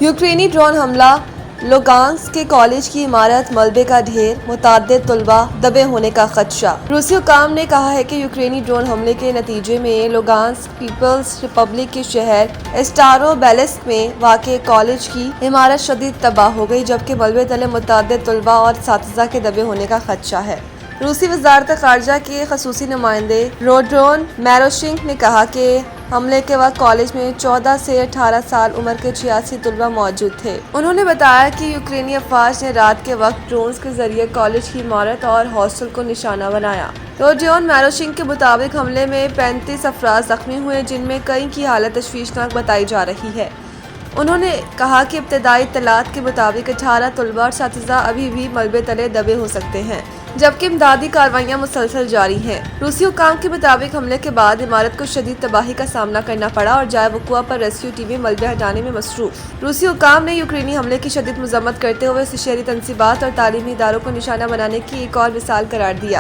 यूक्रेनी ड्रोन हमला, लुगांस्क के कॉलेज की इमारत मलबे का ढेर, मुतअद्दिद तलबा दबे होने का खदशा। रूसी हुक्काम ने कहा है कि यूक्रेनी ड्रोन हमले के नतीजे में लुगांस्क पीपल्स रिपब्लिक के शहर स्टारोबेलिस्क में वाक़े कॉलेज की इमारत शदीद तबाह हो गई, जबकि मलबे तले मुतअद्दिद तलबा और असातिज़ा के दबे होने का खदशा है। रूसी वज़ारत ख़ारजा के ख़ुसूसी नुमाइंदे रोड्रोन मैरोशिंक ने कहा कि हमले के वक्त कॉलेज में 14 से 18 साल उम्र के 86 तलबा मौजूद थे। उन्होंने बताया कि यूक्रेनी अफवाज ने रात के वक्त ड्रोन्स के जरिए कॉलेज की इमारत और हॉस्टल को निशाना बनाया। रोड्रोन मैरोशिंक के मुताबिक हमले में 35 अफराद जख्मी हुए, जिनमें कई की हालत तशवीशनाक बताई जा रही है। उन्होंने कहा कि इब्तदाई इत्तलात के मुताबिक 18 तलबा और असातिज़ा अभी भी मलबे तले दबे हो सकते हैं, जबकि इमदादी कार्रवाइयाँ मुसलसल जारी हैं। रूसी हुक्काम के मुताबिक हमले के बाद इमारत को शदीद तबाही का सामना करना पड़ा और जाए वक़ुआ पर रेस्क्यू टीमें मलबे हटाने में मसरूफ़। रूसी हुक्काम ने यूक्रेनी हमले की शदीद मज़म्मत करते हुए इसे शहरी तनसीबात और तालीमी इदारों को निशाना बनाने की एक और मिसाल करार दिया।